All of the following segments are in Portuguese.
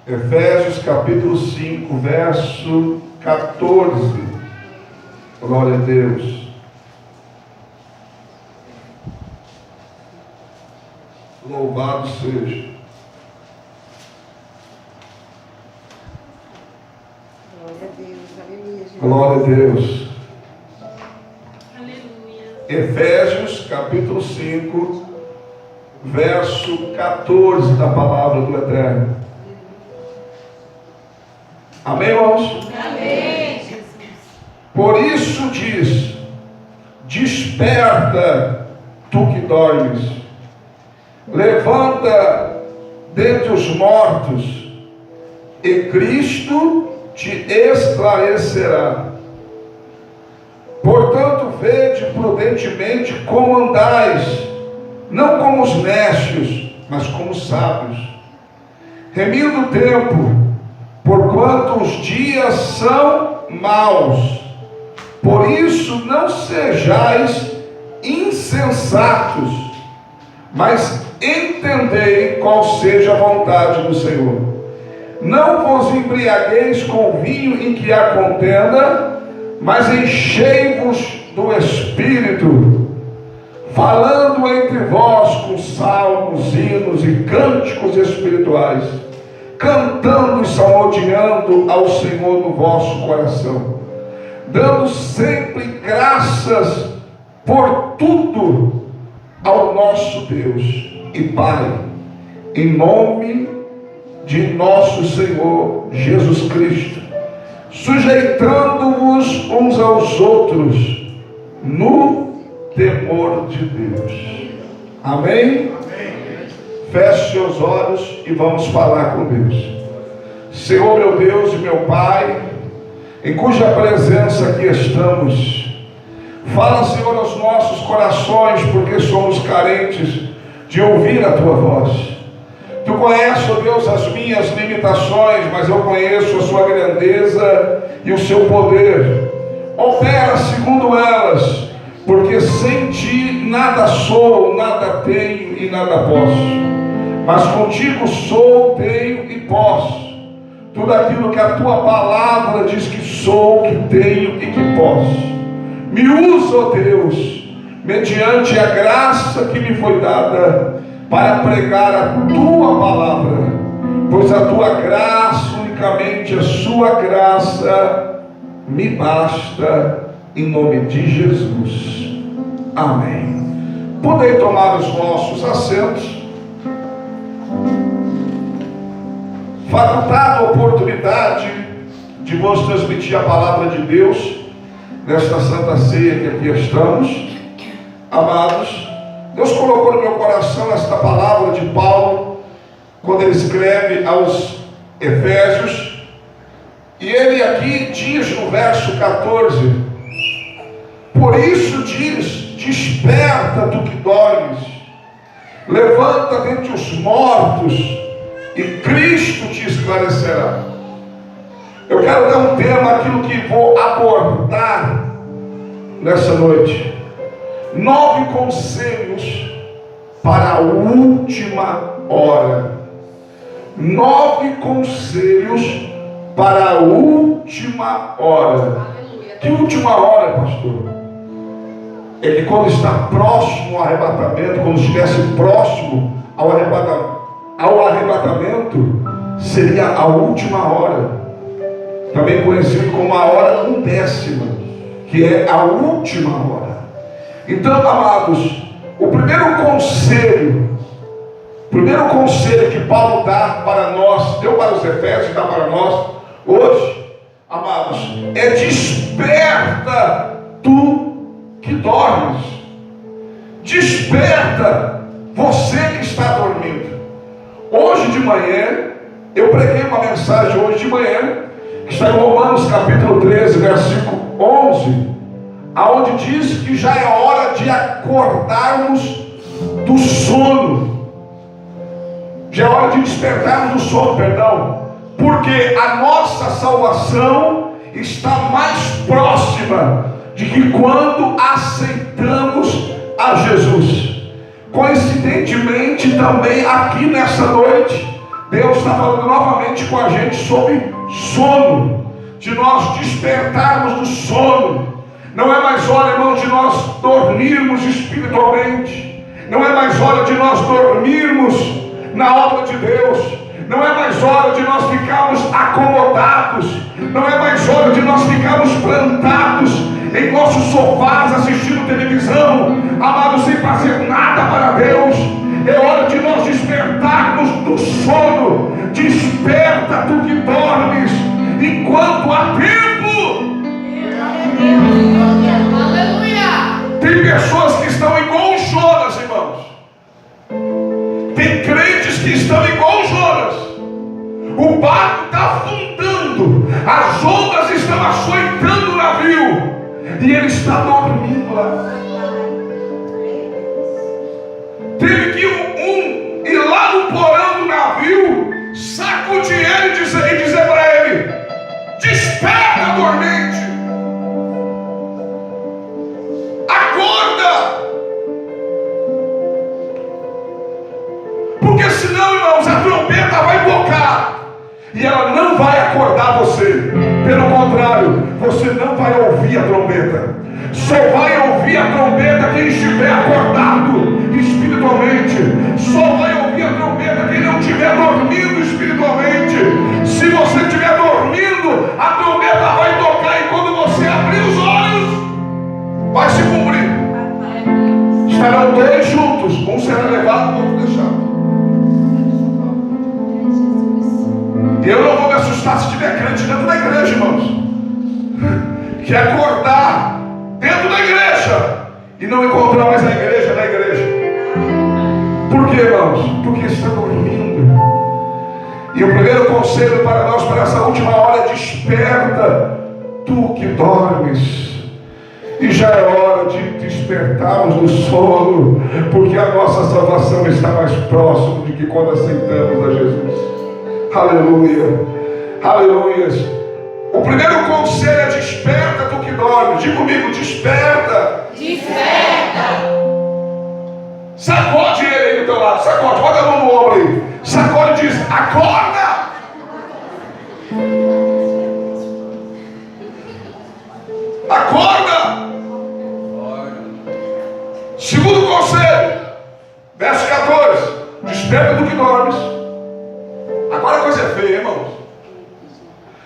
Efésios capítulo 5, verso 14. Glória a Deus. Louvado seja. Glória a Deus, aleluia, Jesus. Glória a Deus. Aleluia. Efésios capítulo 5, verso 14 da palavra do Eterno. Amém, irmãos? Amém, Jesus. Por isso diz: desperta, tu que dormes, levanta dentre os mortos, e Cristo te esclarecerá. Portanto, vede prudentemente como andais, não como os necios, mas como os sábios, remindo o tempo, porquanto os dias são maus. Por isso não sejais insensatos, mas entendei qual seja a vontade do Senhor. Não vos embriagueis com vinho em que há contenda, mas enchei-vos do Espírito, falando entre vós com salmos, hinos e cânticos espirituais, cantando e salmodiando ao Senhor no vosso coração, dando sempre graças por tudo ao nosso Deus e Pai, em nome de nosso Senhor Jesus Cristo, sujeitando-vos uns aos outros no temor de Deus. Amém? Feche seus olhos e vamos falar com Deus. Senhor, meu Deus e meu Pai, em cuja presença aqui estamos, fala, Senhor, aos nossos corações, porque somos carentes de ouvir a Tua voz. Tu conheces, ó Deus, as minhas limitações, mas eu conheço a Sua grandeza e o Seu poder. Opera segundo elas, porque sem Ti nada sou, nada tenho e nada posso. Mas contigo sou, tenho e posso tudo aquilo que a Tua palavra diz que sou, que tenho e que posso. Me usa, ó Deus, mediante a graça que me foi dada, para pregar a Tua palavra, pois a Tua graça, unicamente a Sua graça, me basta, em nome de Jesus. Amém. Podem tomar os vossos assentos. Facultada a oportunidade de vos transmitir a palavra de Deus nesta Santa Ceia que aqui estamos. Amados, Deus colocou no meu coração esta palavra de Paulo, quando ele escreve aos Efésios, e ele aqui diz no verso 14: por isso diz, desperta tu que dormes, levanta dentre os mortos, e Cristo te esclarecerá. Eu quero dar um tema, aquilo que vou abordar nessa noite: 9 conselhos para a última hora. 9 conselhos para a última hora. Que última hora, pastor? É que quando está próximo ao arrebatamento, quando estivesse próximo ao arrebatamento, seria a última hora, também conhecido como a hora undécima, que é a última hora. Então, amados, o primeiro conselho que Paulo dá para nós, deu para os Efésios, dá para nós hoje, amados, é: desperta tu que dormes. Desperta você que está dormindo. Hoje de manhã, eu preguei uma mensagem hoje de manhã, que está em Romanos capítulo 13, versículo 11, aonde diz que já é hora de acordarmos do sono, já é hora de despertarmos do sono, porque a nossa salvação está mais próxima de que quando aceitamos a Jesus. Coincidentemente, também aqui nessa noite, Deus está falando novamente com a gente sobre sono, de nós despertarmos do sono. Não é mais hora, irmão, de nós dormirmos espiritualmente. Não é mais hora de nós dormirmos na obra de Deus. Não é mais hora de nós ficarmos acomodados. Não é mais hora de nós ficarmos plantados em nossos sofás assistindo televisão, amados, sem fazer nada para Deus. É hora de nós despertarmos do sono. Desperta tu que dormes, enquanto há tempo. Aleluia! Tem pessoas que estão igual Jonas, irmãos. Tem crentes que estão igual Jonas. O barco está afundando, as ondas estão açoitando o navio, e ele está dormindo lá. Teve que ir lá no porão do navio, sacudir ele e dizer para ele: desperta, dormente, acorda, porque senão, irmãos, a trombeta vai tocar e ela não vai acordar você. Pelo contrário, você não vai ouvir a trombeta. Só vai ouvir a trombeta quem estiver acordado espiritualmente. Só vai ouvir a trombeta quem não estiver dormindo espiritualmente. Se você estiver dormindo, a trombeta vai tocar, e quando você abrir os olhos, vai se cumprir. Estarão dois juntos, um será levado e o outro deixado. E eu não vou me assustar se tiver crente dentro da igreja, irmãos, que acordar dentro da igreja e não encontrar mais a igreja na igreja. Por quê, irmãos? Porque está dormindo. E o primeiro conselho para nós, para essa última hora, é: desperta tu que dormes. E já é hora de despertarmos do sono, porque a nossa salvação está mais próximo de que quando aceitamos a Jesus. Aleluia, aleluia. O primeiro conselho é: desperta tu que dorme. Diga comigo: desperta. Desperta. Sacode ele aí do teu lado, sacode, bota a mão no ombro aí, sacode e diz: acorda. Acorda. Segundo conselho, verso 14: desperta tu que dormes. Agora a coisa é feia, irmãos.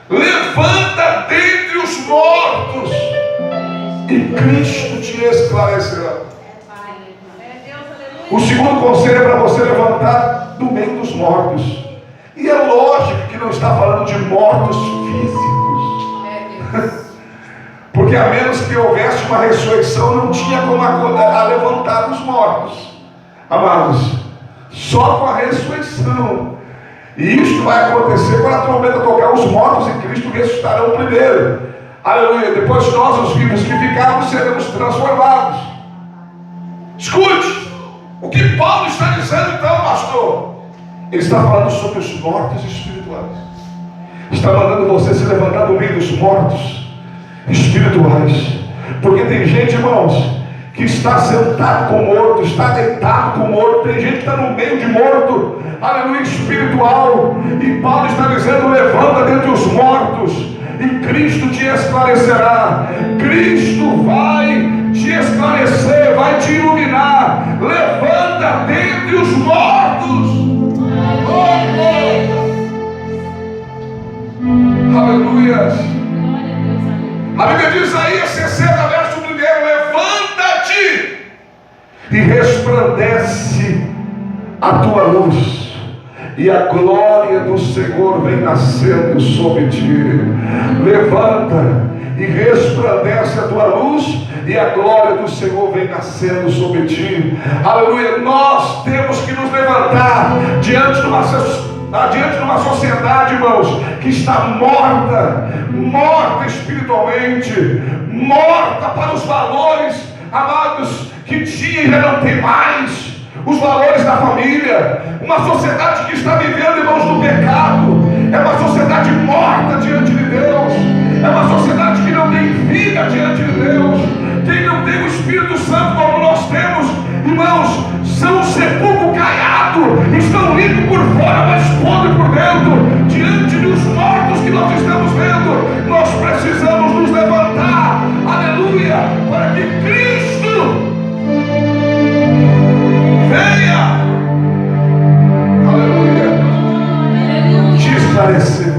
Levanta dentre os mortos, e Cristo te esclarecerá. O segundo conselho é para você levantar do meio dos mortos. E é lógico que não está falando de mortos físicos, porque a menos que houvesse uma ressurreição, não tinha como levantar dos mortos. Amados, só com a ressurreição. E isso vai acontecer quando a trombeta tocar. Os mortos em Cristo ressuscitarão primeiro. Aleluia. Depois nós, os vivos que ficarmos, seremos transformados. Escute o que Paulo está dizendo então, pastor. Ele está falando sobre os mortos espirituais. Está mandando você se levantar do meio dos mortos espirituais. Porque tem gente, irmãos, que está sentado com morto, está deitado com morto. Tem gente que está no meio de morto, aleluia, espiritual. E Paulo está dizendo: levanta dentre os mortos, e Cristo te esclarecerá. Cristo vai te esclarecer, vai te iluminar. Levanta dentre os mortos. Aleluia. A Bíblia diz aí, 60, verso 1: levanta-te e resplandece a tua luz, e a glória do Senhor vem nascendo sobre ti. Levanta e resplandece a tua luz, e a glória do Senhor vem nascendo sobre ti. Aleluia. Nós temos que nos levantar diante de uma sociedade, irmãos, que está morta espiritualmente, morta para os valores, amados, que tinha e já não tem mais. Os valores da família. Uma sociedade que está vivendo, irmãos, no pecado. É uma sociedade morta diante de Deus. É uma sociedade que não tem vida diante de Deus. Quem não tem o Espírito Santo como nós temos, irmãos, são um sepulcro caiado. Estão limpos por fora, mas podres por esclarecer.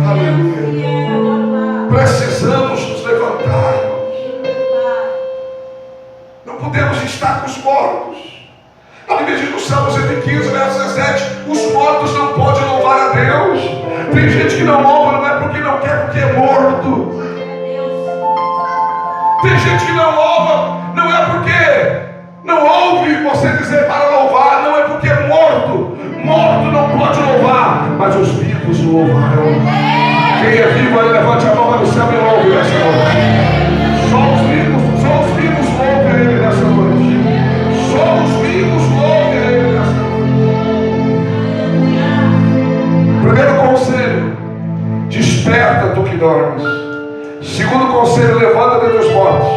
Aleluia. Precisamos nos levantar. Não podemos estar com os mortos. A Bíblia diz no Salmo 115, verso 17: os mortos não podem louvar a Deus. Tem gente que não louva, não é porque não quer, porque é morto. Tem gente que não louva, não é porque não ouve você dizer para louvar, não é porque é morto. Morto não pode louvar, mas os vivos louvarão. Quem é vivo aí, levante a mão para o céu e louve nessa noite. Só os vivos louvem a Ele nessa noite. Só os vivos louvem a Ele nessa noite. Primeiro conselho: desperta tu que dormes. Segundo conselho: levanta dentre os mortos.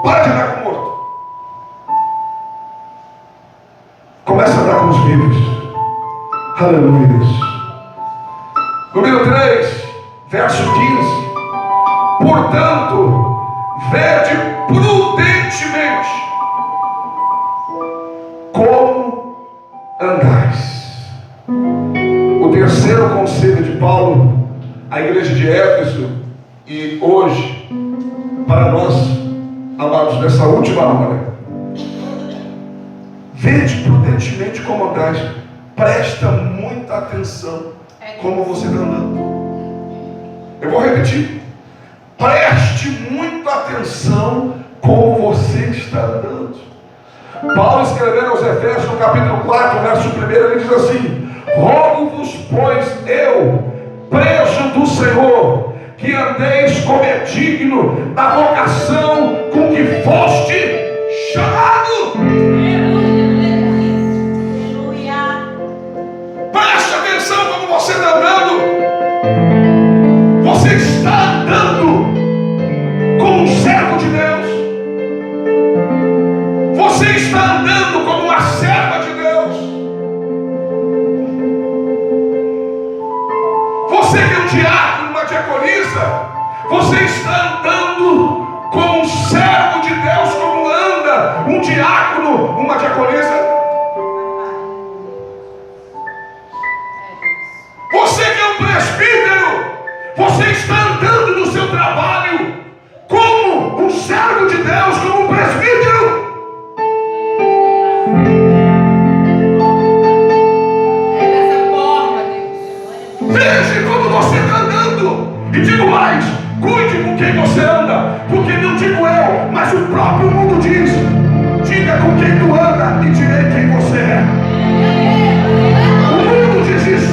Para de andar com o morto. Começa a andar com os vivos. Aleluia. Número 3, verso 15. Portanto, vede prudentemente como andais. O terceiro conselho de Paulo à igreja de Éfeso, e hoje para nós, amados, nessa última hora: vede prudentemente como andais. Presta muita atenção como você está andando. Eu vou repetir: preste muita atenção como você está andando. Paulo, escrevendo aos Efésios, no capítulo 4, verso 1, ele diz assim: rogo-vos, pois eu, preso do Senhor, que andeis como é digno da vocação com que foste chamado. Preste atenção como você está andando. Você está andando como um servo de Deus. Você está andando como uma serva de Deus. Você que é um diácono, uma diaconisa, você está andando como um servo de Deus, como anda um diácono, uma diaconisa. Você que é um presbítero, você está andando no seu trabalho como um servo de Deus, como um presbítero. É dessa forma, Deus. Veja como você está andando. E digo mais: cuide com quem você anda, porque não digo eu, mas o próprio mundo diz: diga com quem tu anda e direi quem você é. O mundo diz isso.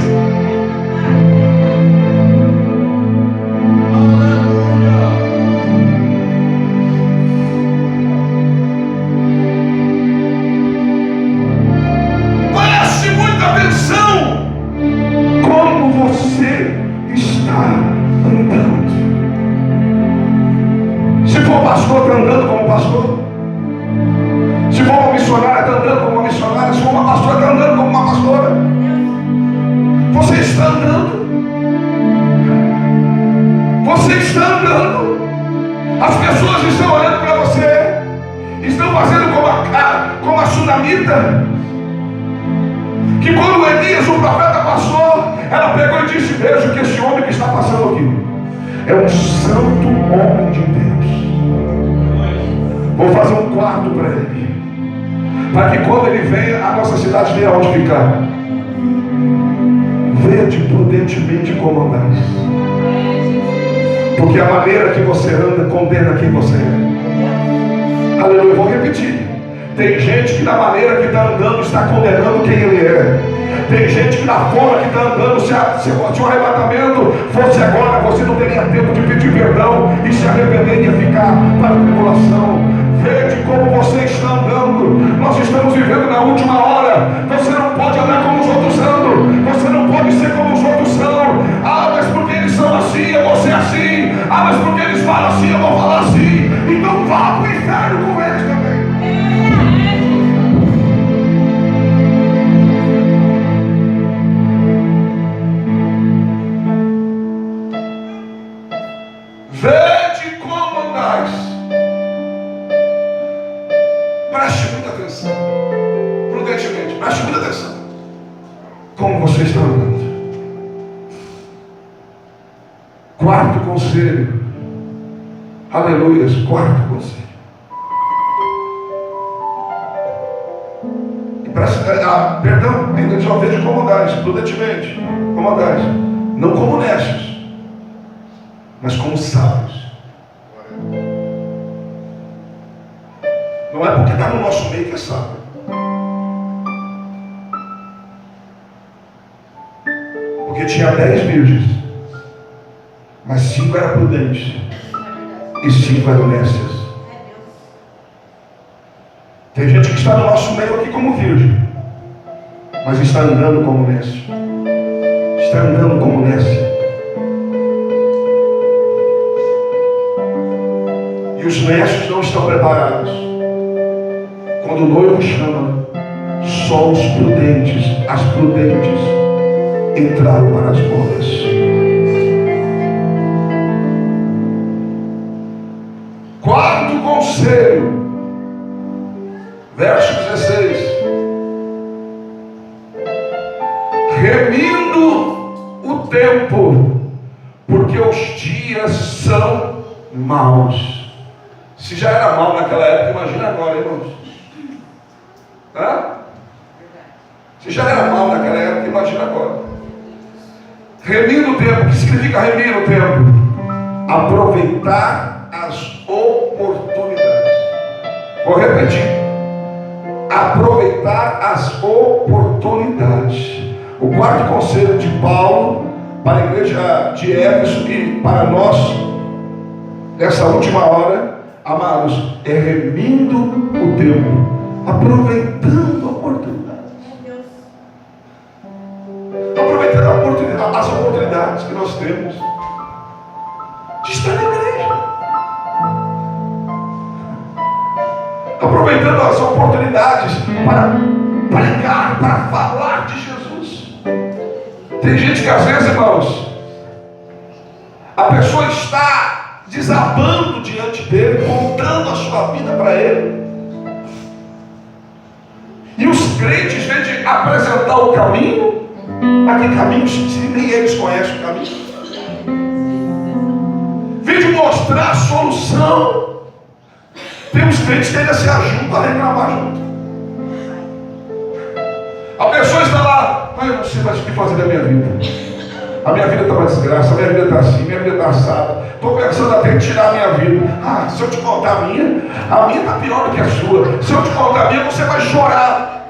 Preste muita atenção como você está andando. Se for pastor, está andando como pastor. Se for uma missionária, está andando como uma missionária. Se for uma pastora, está andando como uma pastora. Você está andando. Você está andando. As pessoas estão olhando para você. Estão fazendo como a sunamita, que quando Elias, o profeta, passou, ela pegou e disse: veja que esse homem que está passando aqui é um santo homem de Deus. Vou fazer um quarto para ele, para que quando ele venha, a nossa cidade tenha onde ficar. Vede prudentemente como andais, porque a maneira que você anda condena quem você é. Aleluia. Eu vou repetir: tem gente que da maneira que está andando está condenando quem ele é. Tem gente que da forma que está andando, se o arrebatamento fosse agora, você não teria tempo de pedir perdão e se arrepender, ia ficar para a tribulação. Vede como você está andando. Nós estamos vivendo na última hora. Você não pode andar como os outros andam. Você não pode ser como os outros são. Ah, mas porque eles são assim, eu vou ser assim. Ah, mas porque eles falam assim, eu vou falar assim. Então vá para o inferno com eles também. Vede como andais. Preste muita atenção. Prudentemente, preste muita atenção. como você está andando. Quarto conselho. Aleluias, quarto conselho. Perdão, ainda diz uma vez de comodais, prudentemente, comodais, não como necios, mas como sábios. Não é porque está no nosso meio que é sábio. Porque tinha 10 virgens, mas 5 eram prudentes e 5 eram nécias. Tem gente que está no nosso meio aqui como virgem, mas está andando como nécio. Está andando como nécio. E os nécios não estão preparados. Quando o noivo chama, só os prudentes, as prudentes, entraram para as bodas. Quarto conselho. Verso 16. Remindo o tempo, porque os dias são maus. Se já era mau naquela época, imagina agora, irmãos. Hã? Se já era mau naquela época, imagina agora. Remindo o tempo. O que significa remir o tempo? Aproveitar as oportunidades. Vou repetir. Aproveitar as oportunidades. O quarto conselho de Paulo para a igreja de Éfeso e para nós nessa última hora, amados, é remindo o tempo, aproveitando a oportunidade, aproveitando as oportunidades que nós temos de estar na igreja, aproveitando as oportunidades para pregar, para falar de Jesus. Tem gente que às vezes, irmãos, a pessoa está desabando diante dele, contando a sua vida para ele, e os crentes, em vez de apresentar o caminho, aquele caminho, se nem eles conhecem o caminho, em vez de mostrar a solução, tem os crentes que ainda se ajudam a reclamar junto. A pessoa está lá, eu não sei mais o que fazer da minha vida. A minha vida está uma desgraça, a minha vida está assim, a minha vida está assada. Estou pensando até em tirar a minha vida. Se eu te contar a minha está pior do que a sua. Se eu te contar a minha, você vai chorar.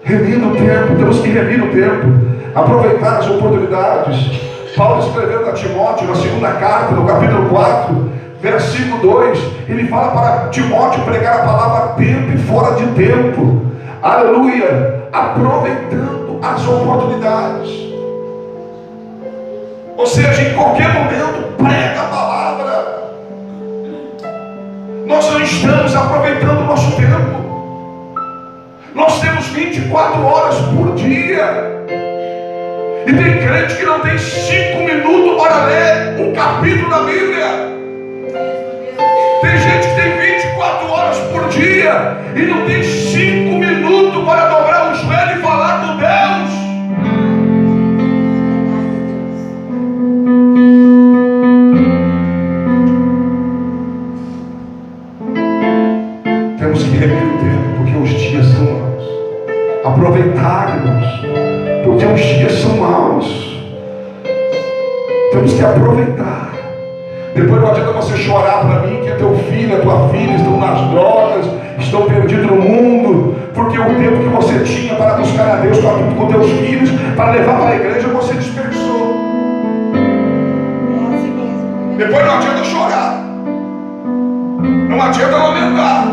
Remir no tempo, temos que remir no tempo, aproveitar as oportunidades. Paulo escreveu a Timóteo na segunda carta, no capítulo 4, versículo 2, ele fala para Timóteo pregar a palavra a tempo e fora de tempo. Aleluia! Aproveitando as oportunidades. Ou seja, em qualquer momento prega a palavra. Nós não estamos aproveitando o nosso tempo. Nós temos 24 horas por dia. E tem crente que não tem 5 minutos para ler um capítulo da Bíblia. Tem gente que tem 24 horas por dia e não tem 5 minutos para dobrar o joelho e falar com Deus. Temos que remir o tempo, porque os dias são maus. Aproveitar, irmãos, porque os dias são maus. Temos que aproveitar. Depois não adianta você chorar para mim que teu filho, a tua filha estão nas drogas, estão perdidos no mundo, porque o tempo que você tinha para buscar a Deus com teus filhos, para levar para a igreja, você desperdiçou. Depois não adianta chorar, não adianta lamentar.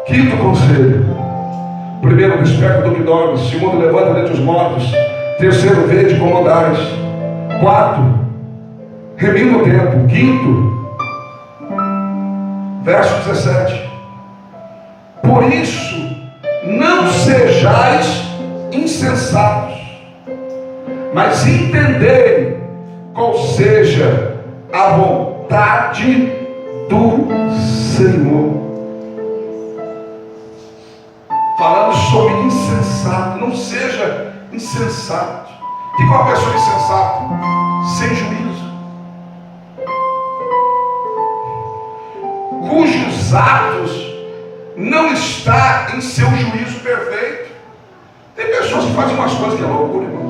Quinto conselho. Primeiro, desperta do que dorme. Segundo, levanta dentre os mortos. Terceiro, vede como dás. Quarto, remina o tempo. Quinto, verso 17. Por isso, não sejais insensatos, mas entenderem qual seja a vontade do Senhor. Falando sobre insensato, não seja insensato. O que é uma pessoa insensata? Sem juízo, cujos atos não está em seu juízo perfeito. Tem pessoas que fazem umas coisas que é loucura, irmãos.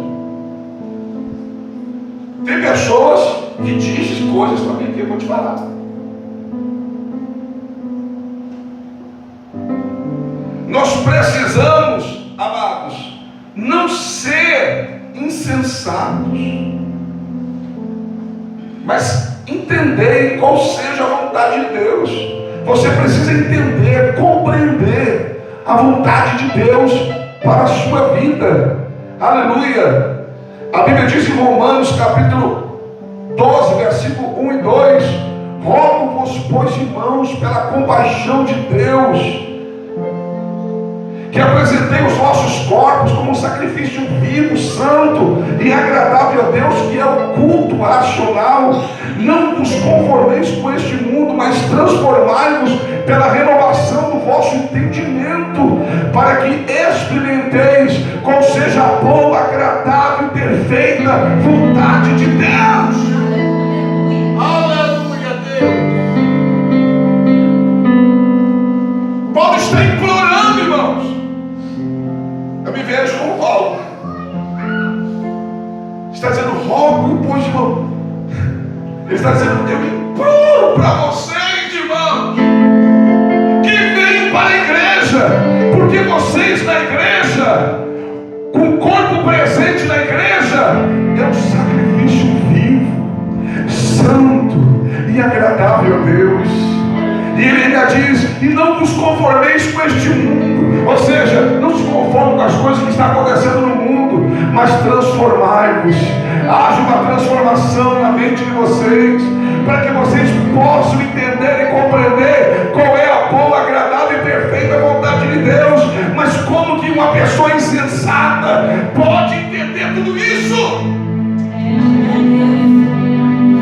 Tem pessoas que dizem coisas também que eu vou te falar. Nós precisamos, amados, não ser insensatos, mas entender qual seja a vontade de Deus. Você precisa entender, compreender a vontade de Deus para a sua vida. Aleluia. A Bíblia diz em Romanos capítulo 12, versículo 1 e 2: rogo-vos, pois, irmãos, pela compaixão de Deus, que apresentei os vossos corpos como um sacrifício vivo, santo e agradável a Deus, que é o culto racional. Não vos conformeis com este mundo, mas transformai-vos pela renovação do vosso entendimento, para que experimenteis qual seja a boa, agradável e perfeita vontade de Deus. Aleluia, Deus. Paulo está implorando, irmãos. Eu me vejo como Paulo. Está dizendo, rogo, pois, irmão. Ele está dizendo, eu imploro para vocês, irmãos, que venham para a igreja, porque vocês na igreja, com o corpo presente na igreja, é um sacrifício vivo, santo e agradável a Deus. E ele ainda diz, e não vos conformeis com este mundo. Ou seja, não se conformem com as coisas que estão acontecendo no mundo, mas transformai-vos. Haja uma transformação na mente de vocês, para que vocês possam entender e compreender qual é a boa, agradável e perfeita vontade de Deus. Mas como que uma pessoa insensata pode entender tudo isso?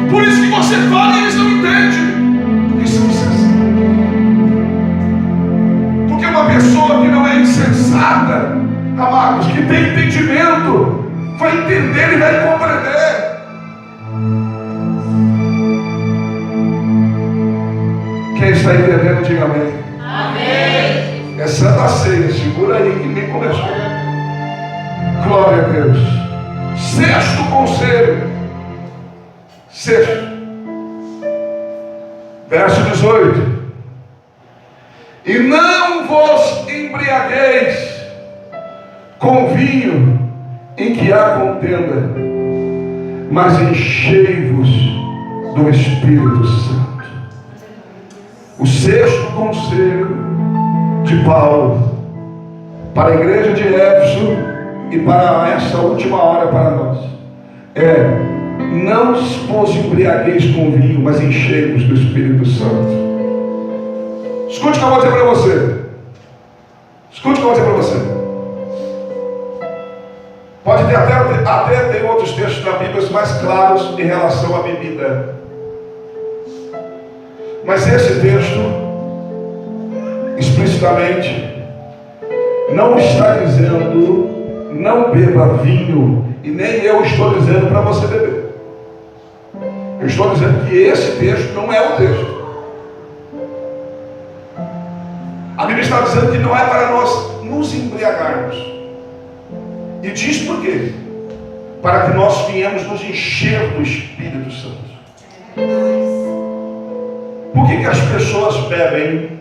Por isso que você fala e eles não entendem, porque são insensatos. Porque uma pessoa que não é insensata, amados, que tem entendimento, vai entender e vai compreender. Quem está entendendo, diga amém. Amém. É Santa Ceia, segura aí que nem começou. Glória a Deus. Sexto conselho. Sexto. Verso 18. E não vos embriagueis com vinho em que há contenda, mas enchei-vos do Espírito Santo. O sexto conselho de Paulo para a igreja de Éfeso e para essa última hora para nós é: não vos embriagueis com vinho, mas enchei-vos do Espírito Santo. Escute o que eu vou dizer para você. Escute o que eu vou dizer para você. Pode ter até ter outros textos na Bíblia mais claros em relação à bebida. Mas esse texto, explicitamente, não está dizendo não beba vinho, e nem eu estou dizendo para você beber. Eu estou dizendo que esse texto não é o texto. A Bíblia está dizendo que não é para nós nos embriagarmos. E diz por quê? Para que nós venhamos nos encher do Espírito Santo. Por que as pessoas bebem?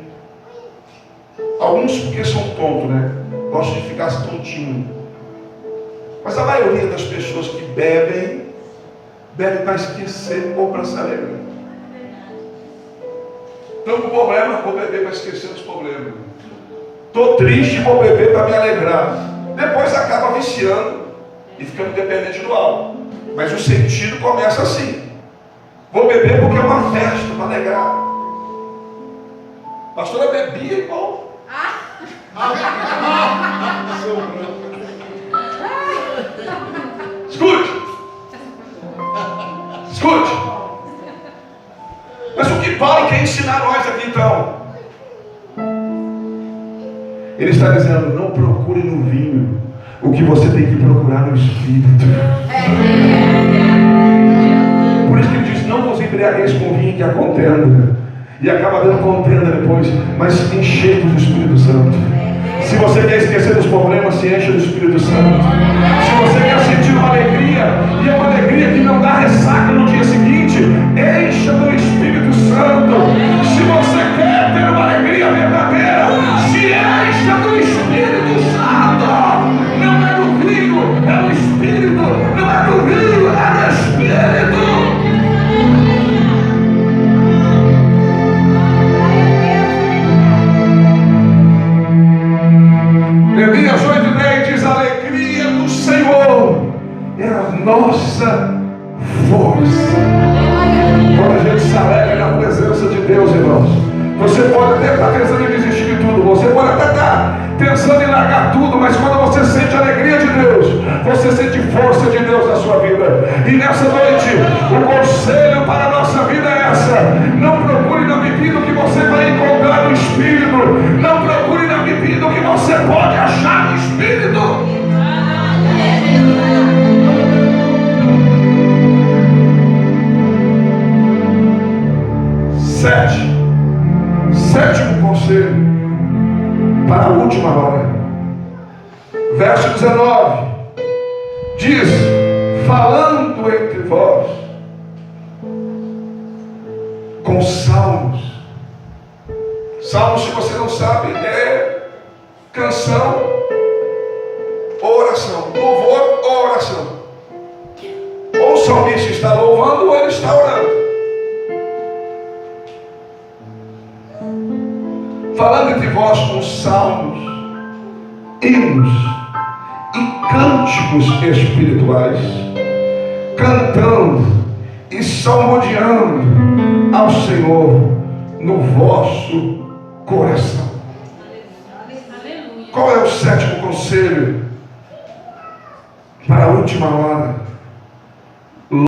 Alguns porque são tontos, né? Gostam de ficar tontinho. Mas a maioria das pessoas que bebem para esquecer ou para se alegrar. Estou com problema, vou beber para esquecer dos problemas. Estou triste, vou beber para me alegrar. Depois acaba viciando e ficando dependente do álcool. Mas o sentido começa assim: vou beber porque é uma festa para alegrar. Pastora bebia igual. Escute. Paulo quer ensinar nós aqui então. Ele está dizendo: não procure no vinho o que você tem que procurar no Espírito. Por isso que ele diz: não vos embriagueis com vinho que há contenda. E acaba dando contenda depois, mas enchei-vos do Espírito Santo. Se você quer esquecer dos problemas, se encha do Espírito Santo. Se você quer sentir uma alegria, e é uma alegria que não dá ressaca no dia seguinte, encha do Espírito Santo. Se você quer ter uma alegria verdadeira, se encha do Espírito Santo. Não é do vinho, é do Espírito. Não é do vinho, é do Espírito. Neemias 8:10 diz: a alegria do Senhor é a nossa força. Quando a gente se alegra na presença de Deus, irmãos, você pode até estar pensando em desistir de tudo, você pode até estar pensando em largar tudo, mas quando você sente a alegria de Deus, você sente força de Deus na sua vida. E nessa noite, o conselho para a nossa vida é essa: não procure na bebida o que você vai encontrar no Espírito. Não procure na bebida o que você pode achar no Espírito. Sétimo conselho para a última hora. Verso 19 diz: falando entre vós com salmos. Salmos, se você não sabe, é canção ou oração. Louvor ou oração. Ou o salmista está louvando ou ele está orando. Falando entre vós com salmos, hinos e cânticos espirituais, cantando e salmodiando ao Senhor no vosso coração. Qual é o sétimo conselho para a última hora?